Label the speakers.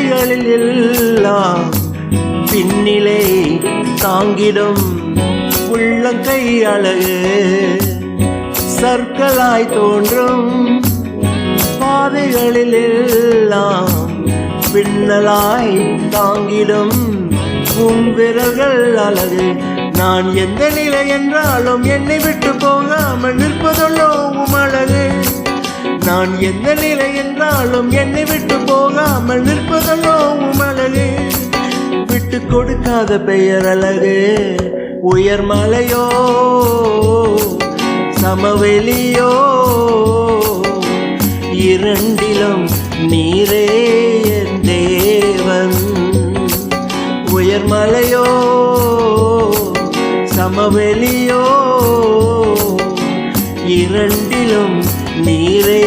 Speaker 1: பாதைகளில் எல்லாம் பின்னிலே தாங்கிடும் உள்ளங்கை அழகு சற்களாய் தோன்றும் பாதைகளில் எல்லாம் பின்னலாய் தாங்கிடும் உன் விரல்கள் அழகு. நான் எந்த நிலை என்றாலும் என்னை விட்டு போகாமல் நிற்பதுள்ளோ உம் அழகு. நான் எந்த நிலை என்றாலும் என்னை விட்டு போகாமல் நிற்பதுள்ளோ உம் அழகு. விட்டு கொடுக்காத பெயர் அழகு. உயர்மலையோ சமவெளியோ இரண்டிலும் நீரே என் தேவன். உயர்மலையோ சமவெளியோ இரண்டிலும் நீரே